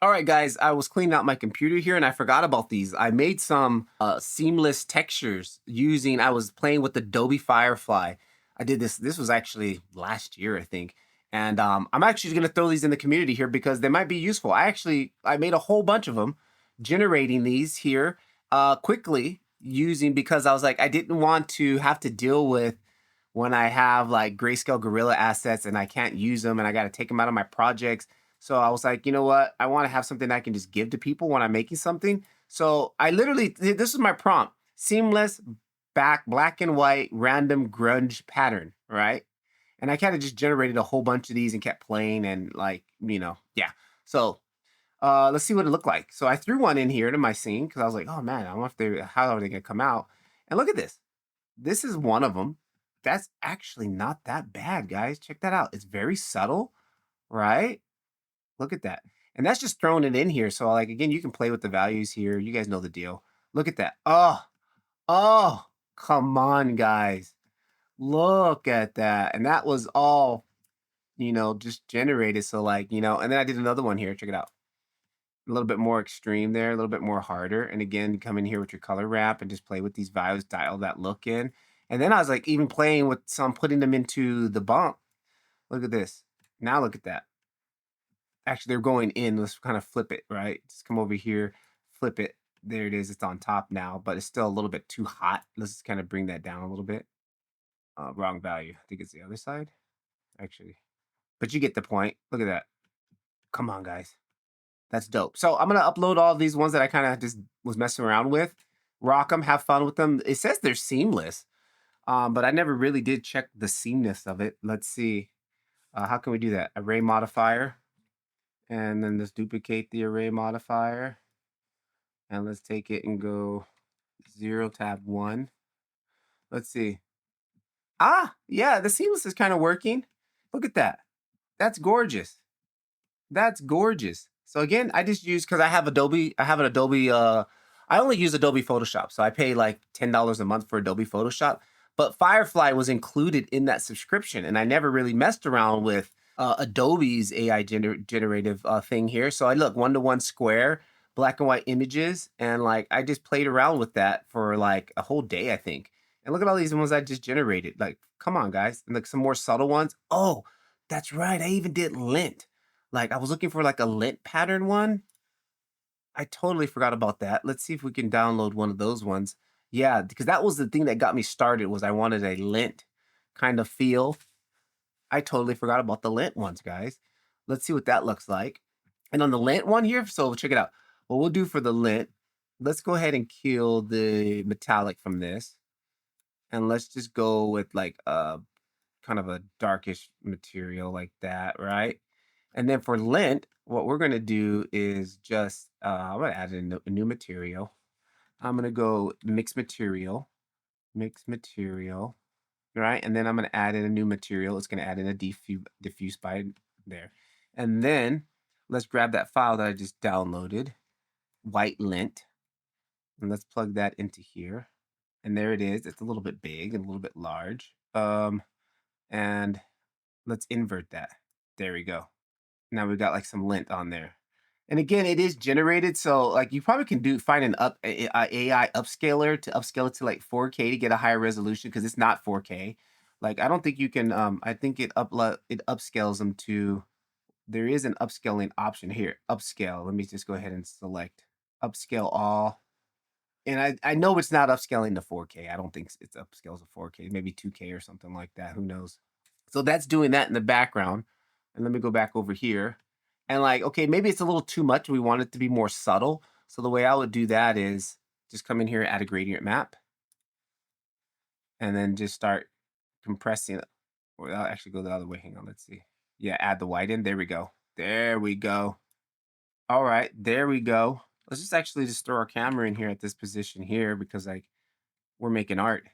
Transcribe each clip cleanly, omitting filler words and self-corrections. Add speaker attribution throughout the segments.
Speaker 1: All right, guys, I was cleaning out my computer here and I forgot about these. I made some seamless textures using, I was playing with Adobe Firefly. I did this, this was actually last year, I think. And I'm actually going to throw these in the community here because they might be useful. I made a whole bunch of them, generating these here quickly using, because I was like, I didn't want to have to deal with when I have like grayscale gorilla assets and I can't use them and I got to take them out of my projects. So I was like, you know what? I want to have something I can just give to people when I'm making something. So I literally, this is my prompt: seamless black and white random grunge pattern, right? And I kind of just generated a whole bunch of these and kept playing and like, yeah. So let's see what it looked like. So I threw one in here to my scene because I was like, oh man, I wonder if how are they gonna come out? And look at this. This is one of them. That's actually not that bad, guys. Check that out. It's very subtle, right? Look at that. And that's just throwing it in here. So like, again, you can play with the values here. You guys know the deal. Look at that. Oh, come on, guys. Look at that. And that was all, just generated. So like, and then I did another one here. Check it out. A little bit more extreme there, a little bit more harder. And again, come in here with your color wrap and just play with these values, dial that look in. And then I was like, even playing with some, putting them into the bump. Look at this. Now look at that. Actually, they're going in. Let's kind of flip it, right? Just come over here, flip it. There it is. It's on top now, but it's still a little bit too hot. Let's just kind of bring that down a little bit. Wrong value. I think it's the other side, actually. But you get the point. Look at that. Come on, guys. That's dope. So I'm gonna upload all these ones that I kind of just was messing around with. Rock them, have fun with them. It says they're seamless, but I never really did check the seamless of it. Let's see. How can we do that? Array modifier, and then let's duplicate the array modifier, and let's take it and go 0 tab 1. Let's see. Ah, yeah, the seamless is kind of working. Look at that. That's gorgeous. That's gorgeous. So again, I just use, because I have Adobe, I have an Adobe, I only use Adobe Photoshop. So I pay like $10 a month for Adobe Photoshop. But Firefly was included in that subscription. And I never really messed around with Adobe's AI generative thing here. So I look 1-to-1 square, black and white images. And like, I just played around with that for like a whole day, I think. And look at all these ones I just generated. Like, come on, guys. And like some more subtle ones. Oh, that's right. I even did lint. Like, I was looking for, like, a lint pattern one. I totally forgot about that. Let's see if we can download one of those ones. Yeah, because that was the thing that got me started, was I wanted a lint kind of feel. I totally forgot about the lint ones, guys. Let's see what that looks like. And on the lint one here, so check it out. What we'll do for the lint, let's go ahead and kill the metallic from this. And let's just go with, like, a kind of a darkish material like that, right? And then for lint, what we're gonna do is just, I'm gonna add a new material. I'm gonna go mix material, right? And then I'm gonna add in a new material. It's gonna add in a diffuse by there. And then let's grab that file that I just downloaded, white lint, and let's plug that into here. And there it is. It's a little bit big and a little bit large. And let's invert that. There we go. Now we've got like some lint on there. And again, it is generated. So like you probably can find an AI upscaler to upscale it to like 4K to get a higher resolution, because it's not 4K. Like I don't think you can, I think it upscales them to, there is an upscaling option here. Upscale. Let me just go ahead and select upscale all. And I know it's not upscaling to 4K. I don't think it's upscales to 4K, maybe 2K or something like that. Who knows? So that's doing that in the background. And let me go back over here. And like, okay, maybe it's a little too much. We want it to be more subtle. So the way I would do that is just come in here, add a gradient map, and then just start compressing it. Or I'll actually go the other way. Hang on, let's see. Yeah, add the white in. There we go. There we go. All right, there we go. Let's just actually just throw our camera in here at this position here, because like we're making art,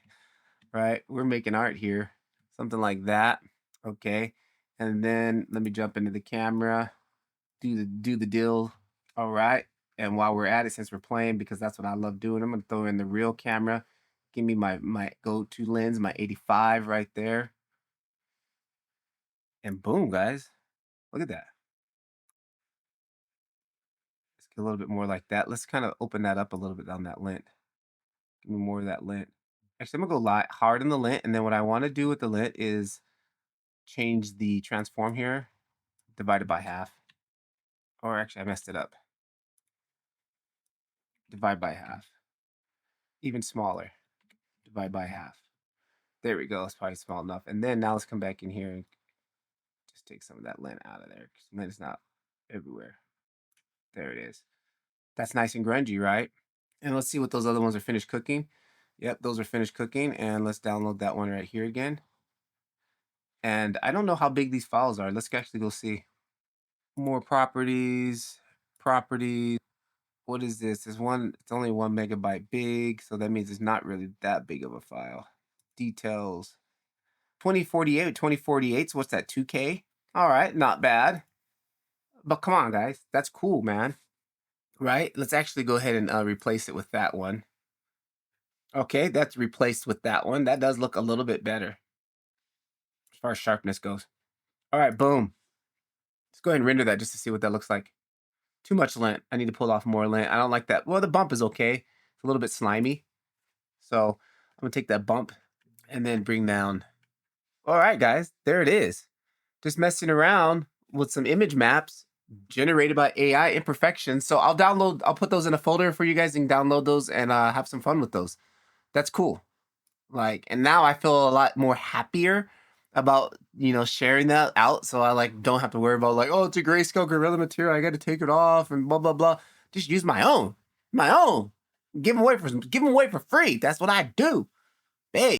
Speaker 1: right? We're making art here. Something like that. Okay. And then let me jump into the camera, do the deal. All right. And while we're at it, since we're playing, because that's what I love doing, I'm gonna throw in the real camera. Give me my go-to lens, my 85 right there. And boom, guys. Look at that. a little bit more like that. Let's kind of open that up a little bit on that lint. Give me more of that lint. Actually, I'm gonna go light hard in the lint, and then what I want to do with the lint is change the transform here, divide it by half. Or actually, I messed it up. Divide by half. Even smaller. Divide by half. There we go. It's probably small enough. And then now let's come back in here and just take some of that lint out of there, because lint is not everywhere. There it is. That's nice and grungy, right? And let's see what those other ones are finished cooking. Yep, those are finished cooking. And let's download that one right here again. And I don't know how big these files are. Let's actually go see. More properties. Properties. What is this? It's only 1 megabyte big, so that means it's not really that big of a file. Details. 2048, 2048. So what's that? 2K? All right, not bad. But come on, guys. That's cool, man. Right? Let's actually go ahead and replace it with that one. Okay, that's replaced with that one. That does look a little bit better as far as sharpness goes. All right, boom. Let's go ahead and render that just to see what that looks like. Too much lint. I need to pull off more lint. I don't like that. Well, the bump is okay. It's a little bit slimy. So I'm going to take that bump and then bring down. All right, guys. There it is. Just messing around with some image maps generated by AI imperfections. So I'll put those in a folder for you guys and download those and have some fun with those. That's cool. Like, and now I feel a lot more happier about, sharing that out. So I don't have to worry about oh, it's a grayscale gorilla material. I got to take it off and blah, blah, blah. Just use my own. Give them away for free. That's what I do. Hey.